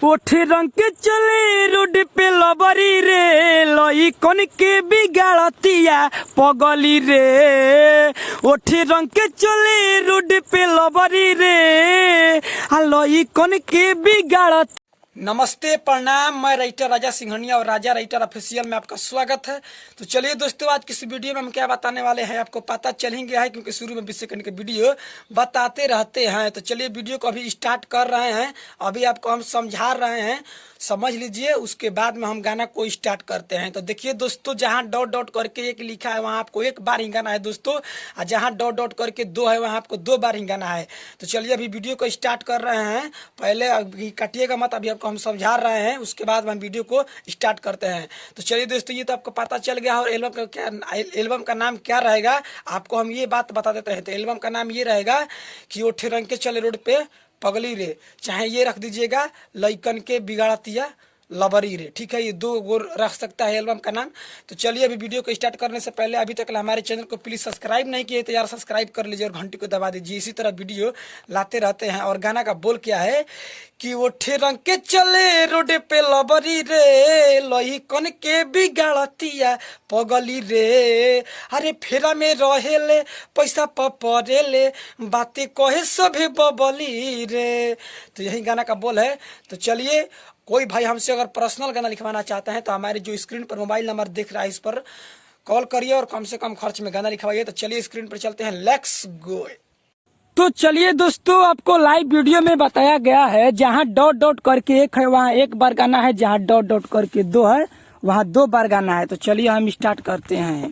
पोठे रंग के चले रोड पे लबरी रे, लई कन के बिगाड़तिया पगली रे। ओठे रंग के चले रोड पे लबरी रे, लई कन के बिगाड़त। नमस्ते, प्रणाम। मैं राइटर राजा सिंघनिया और राजा राइटर ऑफिशियल में आपका स्वागत है। तो चलिए दोस्तों, आज की इस वीडियो में हम क्या बताने वाले हैं आपको पता चल ही गया है, क्योंकि शुरू में 20 सेकंड के वीडियो बताते रहते हैं। तो चलिए वीडियो को अभी स्टार्ट कर रहे हैं। अभी आपको हम समझा रहे हैं, समझ लीजिए, उसके बाद में हम गाना को स्टार्ट करते हैं। तो देखिए दोस्तों, जहाँ डॉट डॉट करके एक लिखा है वहाँ आपको एक बार ही गाना है दोस्तों, और जहाँ डॉट डॉट करके 2 है वहाँ आपको 2 बार ही गाना है। तो चलिए अभी वीडियो को स्टार्ट कर रहे हैं। पहले अभी काटिएगा मत, अभी आपको हम समझा रहे हैं, उसके बाद हम वीडियो को स्टार्ट करते हैं। तो चलिए दोस्तों, ये तो आपको पता चल गया। और एल्बम का नाम क्या रहेगा आपको हम ये बात बता देते हैं। तो एल्बम का नाम ये रहेगा कि ओठे रंग के चले रोड पे पगली रे, चाहे ये रख दीजिएगा लइकन के बिगाड़तिया लबरी रे। ठीक है, ये 2 गोर रख सकता है एल्बम का नाम। तो चलिए अभी वीडियो को स्टार्ट करने से पहले अभी तक हमारे चैनल को प्लीज सब्सक्राइब नहीं किए तो यार सब्सक्राइब कर लीजिए और घंटी को दबा दीजिए। इसी तरह वीडियो लाते रहते हैं। और गाना का बोल क्या है कि ओठे रंग के चले रोड पे लबरी रे, लही कन के बिगाड़तिया पगली रे। अरे फेरा में रहेले पैसा पपरेले, बातें कहे सभी बबली रे। तो यही गाना का बोल है। तो चलिए, कोई भाई हमसे अगर पर्सनल गाना लिखवाना चाहते हैं तो हमारे जो स्क्रीन पर मोबाइल नंबर दिख रहा है इस पर कॉल करिए और कम से कम खर्च में गाना लिखवाइए। तो चलिए स्क्रीन पर चलते हैं, लेट्स गो। तो चलिए दोस्तों, आपको लाइव वीडियो में बताया गया है, जहाँ डॉट डॉट करके 1 है वहाँ 1 बार गाना है, जहाँ डॉट डॉट करके 2 है वहाँ 2 बार गाना है। तो चलिए हम स्टार्ट करते हैं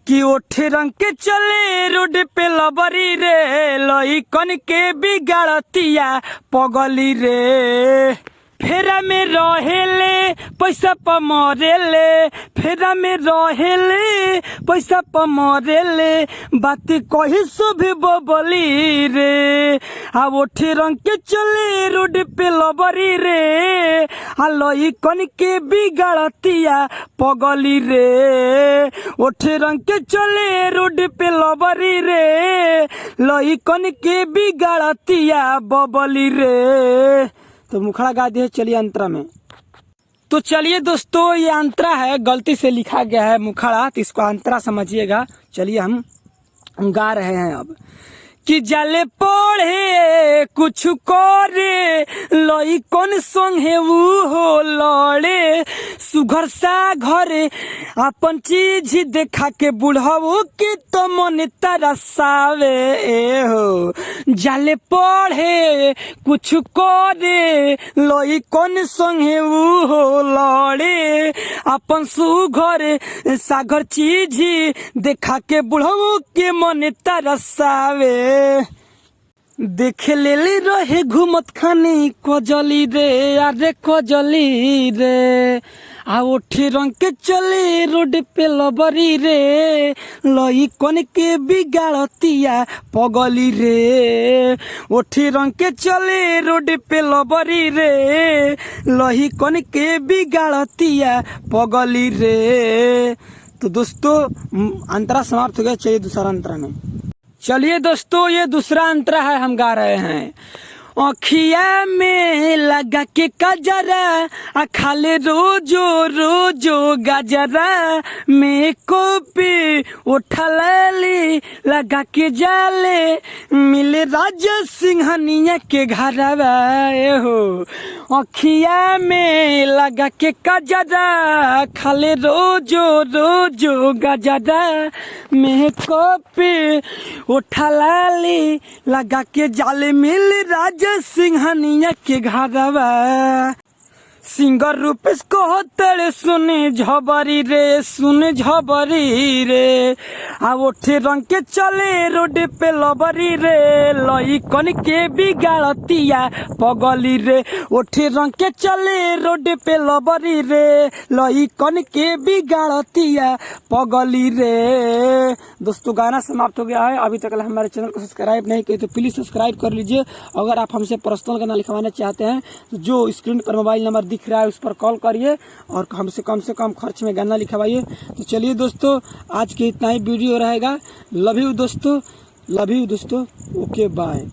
कि ओठे रंग के चले रोड पे लबरी रे, लई कन के बिगाड़तिया पगली रे। फेरा में रहेले पैसा प मरेले, फेरा में रहेले पैसा प मरेले, बात कही सभी बबली रे। आ ओठे रंग के चले रोड पे लबरी रे, आ लई कन के बिगाड़तिया पगली रे। ओठे रंग के चले रोड पे लबरी रे, लई कन के बिगाड़तिया बबली रे। तो मुखड़ा गा दिए। चलिए अंतरा में। तो चलिए दोस्तों, ये अंतरा है, गलती से लिखा गया है मुखड़ा, तो इसको अंतरा समझिएगा। चलिए हम गा रहे हैं अब कि जाले पढ़े कुछ करे, लई कौन संगे वो हो लड़े, सुघर सा घरे अपन चीज देखा के बुढ़ाओ के तो मन तरसावे ए हो। जाले पढ़े कुछ करे, लई कौन संगे वो हो लड़े, अपन सुघर सागर चीज देखा के बुढ़ाओ के मन तरसावे। देखे ले रहे घूमत खानी कजली रे, अरे कजली रे। आ ओठे रंग के चले रोड पे लबरी रे, लई कन के बिगाड़तिया पगली रे। ओठे रंग के चले रोड पे लबरी रे, लई कन के बिगाड़तिया पगली रे। तो दोस्तों, अंतरा समाप्त हो गया। चलिए दूसरा अंतरा में। चलिए दोस्तों, ये दूसरा अंतरा है, हम गा रहे हैं। अखिया में लगा के कजरा, खाले रोजो रोजो गजरा, मेको पे उठली लगा के जाले, मिले राजा सिंघनिया के घरवा हो। अखिया में लगा के कजरा, खाले रोजो रोजो गजरा, मेको पे उठली लगा के जाले, मिले राजा सिंघनिया के घरवा। सिंगर रूपेश को तेरे सुने झबरी रे, सुने झबरी रे। आ ओठे रंग के चले रोड पे लबरी रे, लई कन के बिगाड़तिया पगली रे। ओठे रंग के चले रोड पे लबरी रे, लई कन के बिगाड़तिया पगली रे। दोस्तों, गाना समाप्त हो गया है। अभी तक हमारे चैनल को सब्सक्राइब नहीं किए तो प्लीज सब्सक्राइब कर लीजिए। अगर आप हमसे पर्सनल गाना लिखवाना चाहते हैं तो जो स्क्रीन पर मोबाइल नंबर दिख रहा है उस पर कॉल करिए और हमसे कम से कम खर्च में गाना लिखवाइए। तो चलिए दोस्तों, आज के इतना ही वीडियो रहेगा। लव यू दोस्तों, लव यू दोस्तों। Okay bye.